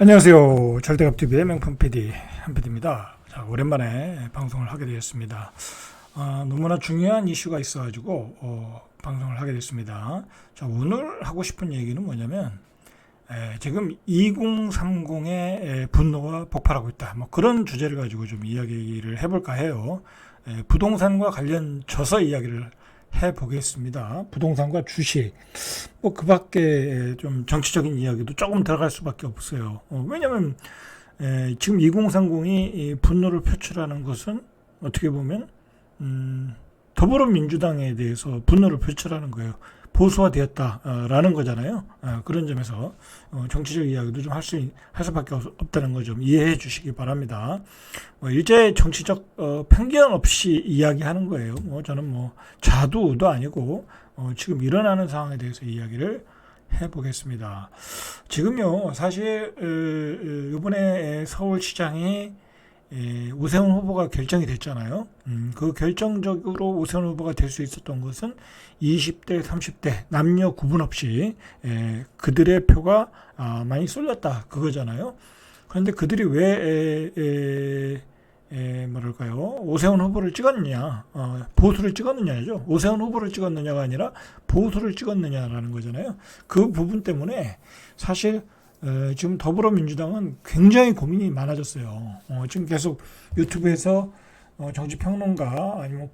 안녕하세요. 절대갑TV의 명품 PD 한PD입니다. 자, 오랜만에 방송을 하게 되었습니다. 너무나 중요한 이슈가 있어가지고 방송을 하게 됐습니다. 자, 오늘 하고 싶은 얘기는 뭐냐면 지금 2030의 분노가 폭발하고 있다. 뭐 그런 주제를 가지고 좀 이야기를 해볼까 해요. 부동산과 관련져서 이야기를 해보겠습니다. 부동산과 주식, 뭐 그 밖에 좀 정치적인 이야기도 조금 들어갈 수밖에 없어요. 왜냐면 지금 2030이 분노를 표출하는 것은 어떻게 보면 더불어민주당에 대해서 분노를 표출하는 거예요. 보수화되었다라는 거잖아요. 그런 점에서 정치적 이야기도 좀 할 수밖에 없다는 거 좀 이해해 주시기 바랍니다. 일제 정치적 편견 없이 이야기하는 거예요. 저는 좌도 우도 아니고 지금 일어나는 상황에 대해서 이야기를 해보겠습니다. 지금요, 사실 이번에 서울시장이 오세훈 후보가 결정이 됐잖아요. 그 결정적으로 오세훈 후보가 될 수 있었던 것은 20대, 30대 남녀 구분 없이 그들의 표가 많이 쏠렸다 그거잖아요. 그런데 그들이 왜 뭐랄까요, 오세훈 후보를 찍었느냐, 보수를 찍었느냐죠. 오세훈 후보를 찍었느냐가 아니라 보수를 찍었느냐라는 거잖아요. 그 부분 때문에 사실 지금 더불어민주당은 굉장히 고민이 많아졌어요. 지금 계속 유튜브에서 정치평론가 아니면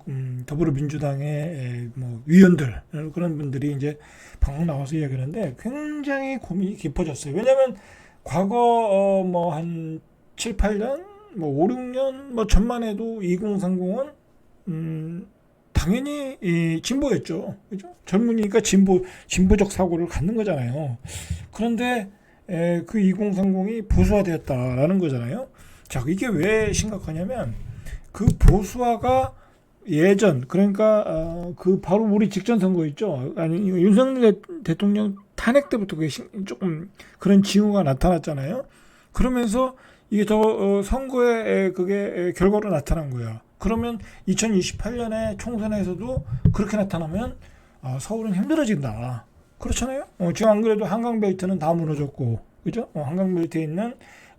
더불어민주당의 위원들 그런 분들이 이제 방송 나와서 이야기하는데 굉장히 고민이 깊어졌어요. 왜냐하면 과거 한 7, 8년, 5, 6년 전만 해도 2030은 당연히 진보였죠. 그죠? 젊으니까 진보적 사고를 갖는 거잖아요. 그런데 그 2030이 보수화되었다라는 거잖아요. 자, 이게 왜 심각하냐면 그 보수화가 예전, 그러니까 그 바로 우리 직전 선거 있죠. 아니, 윤석열 대통령 탄핵 때부터 조금 그런 징후가 나타났잖아요. 그러면서 이게 더 선거에 그게 결과로 나타난 거야. 그러면 2028년에 총선에서도 그렇게 나타나면 서울은 힘들어진다. 그렇잖아요. 지금 안 그래도 한강벨트는 다 무너졌고, 그죠? 한강벨트에 있는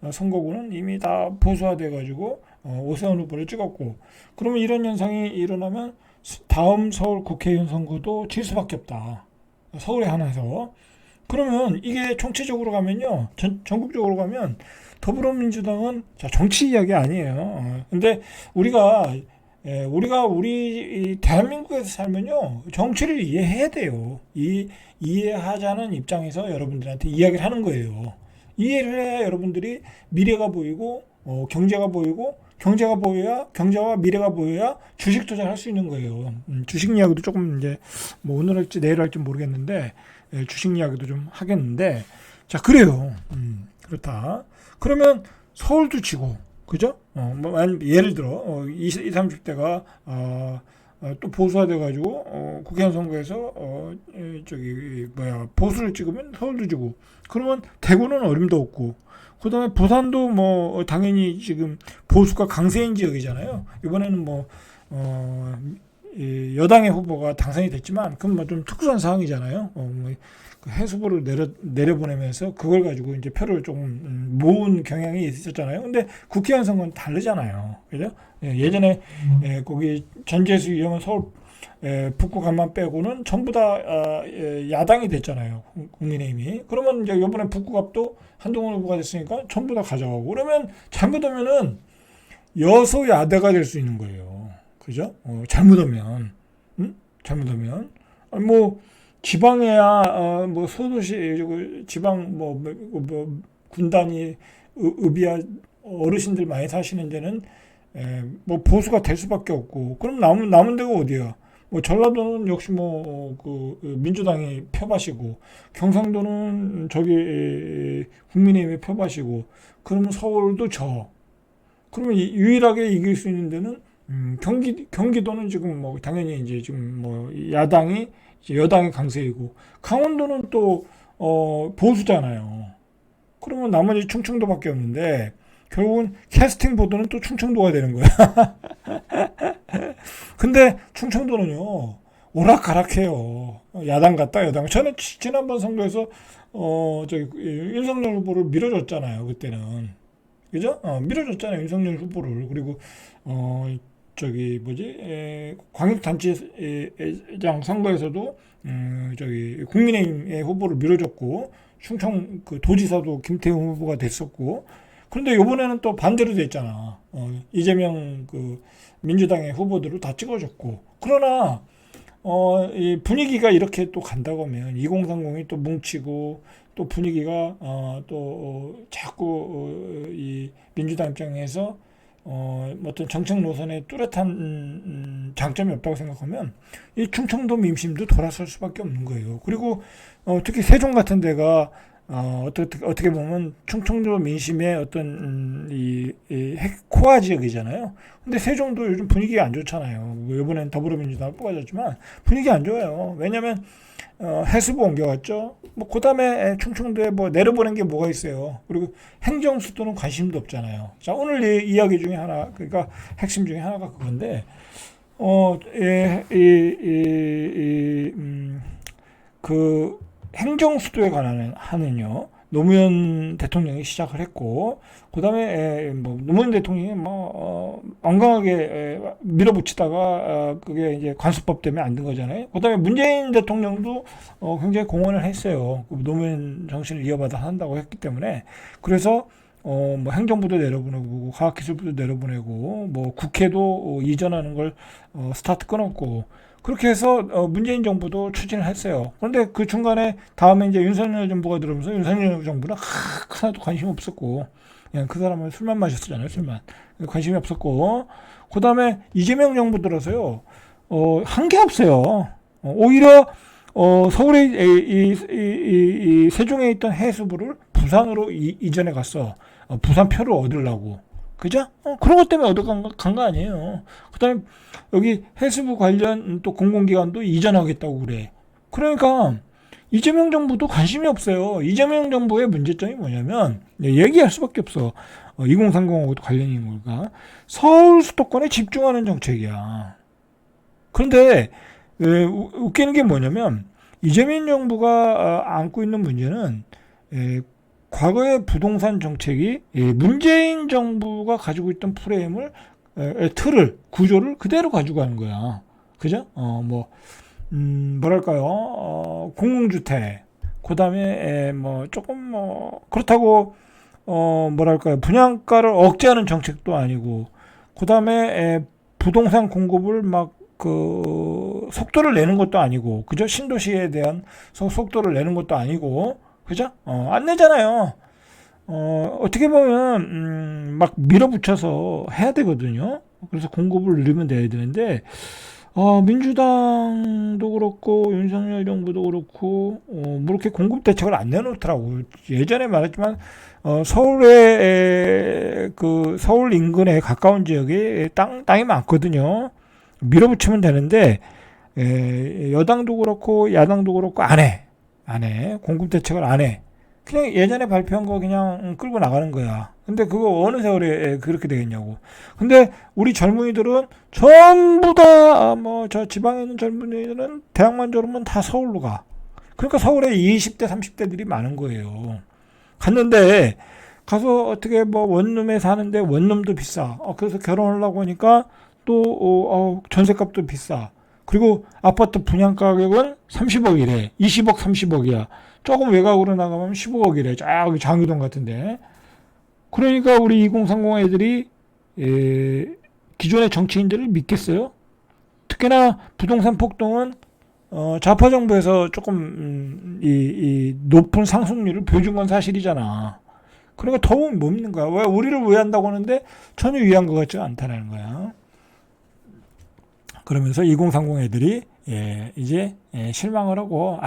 선거구는 이미 다 보수화돼가지고 오세훈 후보를 찍었고, 그러면 이런 현상이 일어나면 다음 서울 국회의원 선거도 질 수밖에 없다. 서울에 하나서. 그러면 이게 총체적으로 가면요, 전국적으로 가면 더불어민주당은 정치 이야기 아니에요. 근데 우리가 우리 대한민국에서 살면요, 정치를 이해해야 돼요. 이해하자는 입장에서 여러분들한테 이야기를 하는 거예요. 이해를 해야 여러분들이 미래가 보이고 경제가 보이고, 경제와 미래가 보여야 주식 투자를 할 수 있는 거예요. 주식 이야기도 조금 이제 오늘 할지 내일 할지 모르겠는데 주식 이야기도 좀 하겠는데, 자, 그래요. 그렇다. 그러면 서울도 지고, 그죠? 예를 들어 20, 30대가 또 보수화돼가지고 국회의원 선거에서 보수를 찍으면 서울도 지고, 그러면 대구는 어림도 없고, 그다음에 부산도 당연히 지금 보수가 강세인 지역이잖아요. 이번에는 여당의 후보가 당선이 됐지만 그건 좀 특수한 상황이잖아요. 그 해수부를 내려보내면서 그걸 가지고 이제 표를 조금 모은 경향이 있었잖아요. 근데 국회의원 선거는 다르잖아요. 그죠? 예전에 거기 전재수 의원 서울 북구 간만 빼고는 전부 다 야당이 됐잖아요. 국민의힘이. 그러면 이제 이번에 북구갑도 한동훈 후보가 됐으니까 전부 다 가져가고, 그러면 잘못하면은 여소야대가 될 수 있는 거예요. 그죠? 잘못하면, 잘못하면. 아니, 지방에야, 소도시, 지방, 군단이, 읍이야, 어르신들 많이 사시는 데는, 보수가 될 수밖에 없고, 그럼 남은 데가 어디야? 전라도는 역시 민주당이 표밭이고, 경상도는 국민의힘이 표밭이고, 그러면 서울도 그러면 유일하게 이길 수 있는 데는 경기도는 지금 당연히 이제 지금 여당이 강세이고, 강원도는 또 보수잖아요. 그러면 나머지 충청도밖에 없는데 결국은 캐스팅 보드는 또 충청도가 되는 거야. 근데 충청도는요, 오락가락해요. 야당 같다 여당. 저는 지난번 선거에서 윤석열 후보를 밀어줬잖아요. 그때는 그죠? 밀어줬잖아요. 윤석열 후보를. 그리고 광역단체장 선거에서도 국민의힘의 후보를 밀어줬고 충청 그 도지사도 김태형 후보가 됐었고. 그런데 이번에는 또 반대로 됐잖아. 이재명 그 민주당의 후보들을 다 찍어줬고. 그러나 이 분위기가 이렇게 또 간다고 하면 2030이 또 뭉치고 또 분위기가 자꾸 이 민주당 입장에서 어떤 정책 노선에 뚜렷한 장점이 없다고 생각하면 이 충청도 민심도 돌아설 수밖에 없는 거예요. 그리고 특히 세종 같은 데가 어떻게 보면 충청도 민심의 어떤 코어 지역이잖아요. 근데 세종도 요즘 분위기가 안 좋잖아요. 뭐 이번엔 더불어민주당 뽑아졌지만 분위기 안 좋아요. 왜냐면 해수부 옮겨갔죠. 뭐 그다음에 충청도에 뭐 내려보낸 게 뭐가 있어요. 그리고 행정 수도는 관심도 없잖아요. 자, 오늘 이야기 중에 하나, 그러니까 핵심 중에 하나가 그건데 그 행정 수도에 관한 하는요. 노무현 대통령이 시작을 했고, 그 다음에 노무현 대통령이 완강하게 밀어붙이다가 그게 이제 관습법 때문에 안 된 거잖아요. 그 다음에 문재인 대통령도 굉장히 공헌을 했어요. 노무현 정신을 이어받아 한다고 했기 때문에. 그래서 행정부도 내려보내고 과학기술부도 내려보내고 뭐 국회도 이전하는 걸 스타트 끊었고, 그렇게 해서 문재인 정부도 추진을 했어요. 그런데 그 중간에 다음에 이제 윤석열 정부가 들어오면서 윤석열 정부는 하나도 관심 없었고, 그냥 그 사람은 술만 마셨잖아요. 술만. 관심이 없었고, 그 다음에 이재명 정부 들어서요. 한 게 없어요. 오히려 서울에 이 세종에 있던 해수부를 부산으로 이전해 갔어. 부산 표를 얻으려고. 그죠? 그런 것 때문에 얻어간 거 아니에요. 그 다음에 여기 해수부 관련 또 공공기관도 이전하겠다고 그래. 그러니까 이재명 정부도 관심이 없어요. 이재명 정부의 문제점이 뭐냐면, 얘기할 수밖에 없어. 2030하고도 관련이 있는 걸까? 서울 수도권에 집중하는 정책이야. 그런데 웃기는 게 뭐냐면, 이재명 정부가 안고 있는 문제는 과거의 부동산 정책이 문재인 정부가 가지고 있던 프레임을 구조를 그대로 가지고 가는 거야. 그죠? 뭐랄까요? 공공주택. 그 다음에 조금 그렇다고 뭐랄까요? 분양가를 억제하는 정책도 아니고, 그 다음에 부동산 공급을 속도를 내는 것도 아니고, 그죠? 신도시에 대한 속도를 내는 것도 아니고, 그죠? 안 내잖아요. 어떻게 보면 막 밀어붙여서 해야 되거든요. 그래서 공급을 늘리면 돼야 되는데 민주당도 그렇고 윤석열 정부도 그렇고 뭐 이렇게 공급 대책을 안 내놓더라고. 예전에 말했지만 서울 인근에 가까운 지역에 땅이 많거든요. 밀어붙이면 되는데 여당도 그렇고 야당도 그렇고 안 해. 공급 대책을 안 해. 그냥 예전에 발표한 거 그냥 끌고 나가는 거야. 근데 그거 어느 세월에 그렇게 되겠냐고. 근데 우리 젊은이들은 전부 다 저 지방에 있는 젊은이들은 대학만 졸으면 다 서울로 가. 그러니까 서울에 20대 30대들이 많은 거예요. 갔는데 가서 어떻게 원룸에 사는데 원룸도 비싸. 그래서 결혼하려고 하니까 또 전세값도 비싸. 그리고 아파트 분양 가격은 30억이래. 20억, 30억이야. 조금 외곽으로 나가면 15억이래. 저기 장유동 같은데. 그러니까 우리 2030 애들이 기존의 정치인들을 믿겠어요? 특히나 부동산 폭등은 좌파 정부에서 조금 이 높은 상승률을 보여준 건 사실이잖아. 그러니까 더욱 못 믿는 거야. 왜 우리를 위한다고 하는데 전혀 위한 것 같지 않다는 거야. 그러면서 2030 애들이 이제 실망을 하고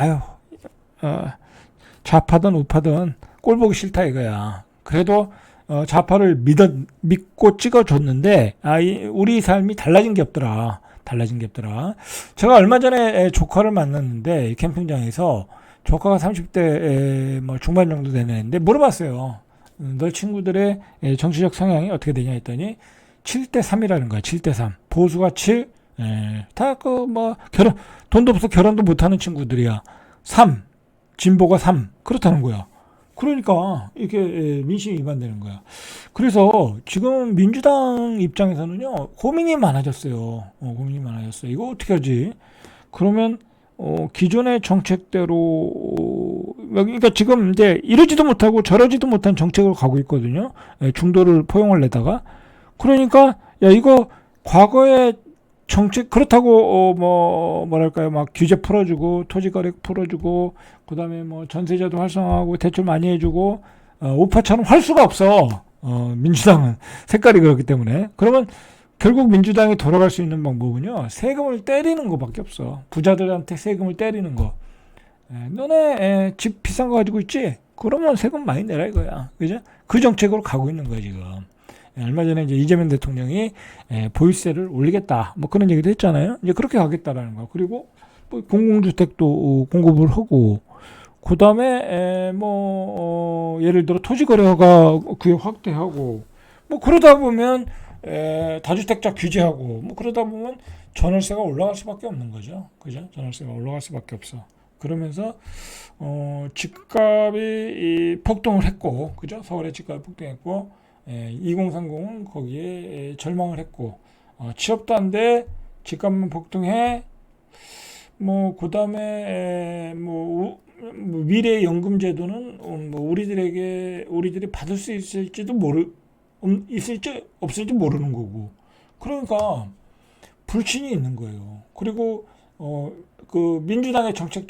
좌파든 우파든 꼴 보기 싫다 이거야. 그래도 좌파를 믿고 찍어줬는데 우리 삶이 달라진 게 없더라. 제가 얼마 전에 조카를 만났는데 캠핑장에서 조카가 30대 중반 정도 되는데 물어봤어요. 너 친구들의 정치적 성향이 어떻게 되냐 했더니 7대3이라는 거야. 7대3. 보수가 7, 다 그 뭐 돈도 없어 결혼도 못하는 친구들이야. 3 진보가 3 그렇다는 거야. 그러니까 이게 민심 위반되는 거야. 그래서 지금 민주당 입장에서는요 고민이 많아졌어요. 고민이 많아졌어요. 이거 어떻게 하지? 그러면 기존의 정책대로 그러니까 지금 이제 이러지도 못하고 저러지도 못한 정책을 가고 있거든요. 중도를 포용을 내다가 그러니까 야 이거 과거에 정책 그렇다고 뭐랄까요 막 규제 풀어주고 토지거래 풀어주고 그다음에 뭐 전세자도 활성화하고 대출 많이 해주고 우파처럼 할 수가 없어. 민주당은 색깔이 그렇기 때문에 그러면 결국 민주당이 돌아갈 수 있는 방법은요 세금을 때리는 거밖에 없어. 부자들한테 세금을 때리는 거. 너네 집 비싼 거 가지고 있지? 그러면 세금 많이 내라 이거야. 그죠? 그 정책으로 가고 있는 거야 지금. 얼마 전에 이제 이재명 대통령이 보유세를 올리겠다 뭐 그런 얘기도 했잖아요. 이제 그렇게 가겠다라는 거. 그리고 뭐 공공주택도 공급을 하고 그 다음에 예를 들어 토지거래가 구역 확대하고 뭐 그러다 보면 다주택자 규제하고 뭐 그러다 보면 전월세가 올라갈 수밖에 없는 거죠. 그죠? 전월세가 올라갈 수밖에 없어. 그러면서 집값이 폭등을 했고, 그죠? 서울의 집값이 폭등했고, 2030은 거기에 절망을 했고, 취업도 안 돼, 집값만 폭등해, 뭐 그다음에 미래 연금 제도는 우리들이 받을 수 있을지 없을지 모르는 거고, 그러니까 불신이 있는 거예요. 그리고 그 민주당의 정책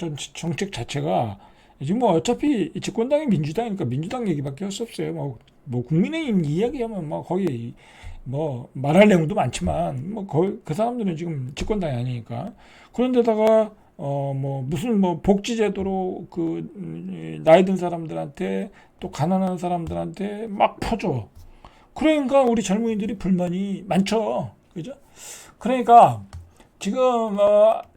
자체가 지금 뭐 어차피 집권당이 민주당이니까 민주당 얘기밖에 할 수 없어요. 뭐 국민의힘 이야기하면 뭐 거기 뭐 말할 내용도 많지만 뭐 거의 그 사람들은 지금 집권당이 아니니까. 그런데다가 무슨 복지제도로 그 나이 든 사람들한테 또 가난한 사람들한테 막 퍼줘. 그러니까 우리 젊은이들이 불만이 많죠. 그죠? 그러니까 지금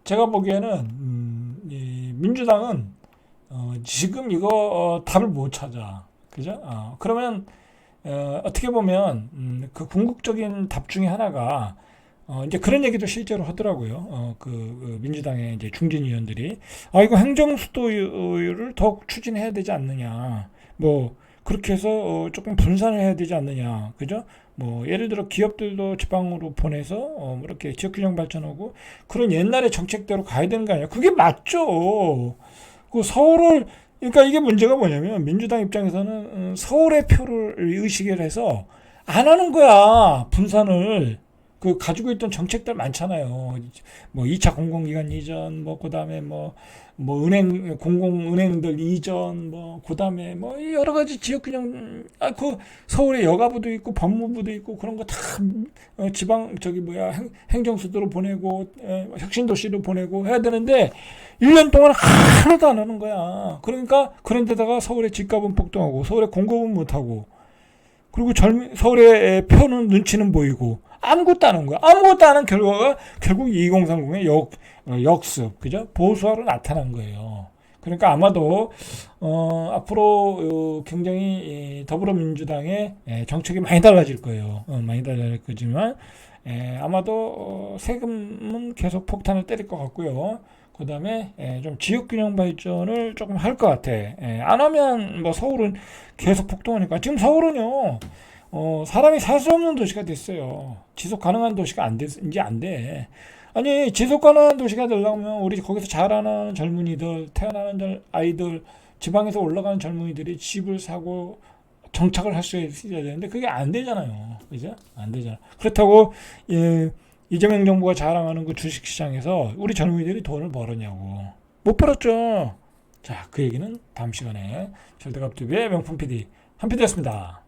제가 보기에는 이 민주당은 지금 이거 답을 못 찾아. 그죠? 그러면 어떻게 보면 그 궁극적인 답 중에 하나가 이제 그런 얘기도 실제로 하더라고요. 그 민주당의 이제 중진 의원들이 이거 행정수도율을 더 추진해야 되지 않느냐. 뭐 그렇게 해서 조금 분산을 해야 되지 않느냐. 그죠? 뭐 예를 들어 기업들도 지방으로 보내서 이렇게 지역균형 발전하고 그런 옛날의 정책대로 가야 되는 거 아니야? 그게 맞죠. 그 서울을 그러니까 이게 문제가 뭐냐면 민주당 입장에서는 서울의 표를 의식을 해서 안 하는 거야. 분산을. 그 가지고 있던 정책들 많잖아요. 뭐 2차 공공기관 이전, 뭐 그다음에 공공은행들 이전, 뭐 그다음에 뭐 여러 가지 지역균형 그 서울에 여가부도 있고 법무부도 있고 그런 거 다 지방 행정수도로 보내고 혁신도시로 보내고 해야 되는데 1년 동안 하나도 안 하는 거야. 그러니까 그런 데다가 서울의 집값은 폭등하고 서울의 공급은 못 하고 그리고 서울의 표는 눈치는 보이고 아무것도 안 한 거야. 아무것도 안 한 결과가 결국 2030의 역습, 그죠? 보수화로 나타난 거예요. 그러니까 아마도 앞으로 굉장히 더불어민주당의 정책이 많이 달라질 거예요. 많이 달라질 거지만 아마도 세금은 계속 폭탄을 때릴 것 같고요. 그 다음에 좀 지역균형 발전을 조금 할 것 같아. 안 하면 뭐 서울은 계속 폭등하니까 지금 서울은요. 사람이 살 수 없는 도시가 됐어요. 지속 가능한 도시가 이제 안 돼. 아니, 지속 가능한 도시가 되려면 우리 거기서 자라나는 젊은이들, 태어나는 아이들, 지방에서 올라가는 젊은이들이 집을 사고 정착을 할 수 있어야 되는데 그게 안 되잖아요. 그죠? 안 되잖아. 그렇다고 이재명 정부가 자랑하는 그 주식시장에서 우리 젊은이들이 돈을 벌었냐고. 못 벌었죠. 자, 그 얘기는 다음 시간에 절대갑TV의 명품 PD 한 PD였습니다.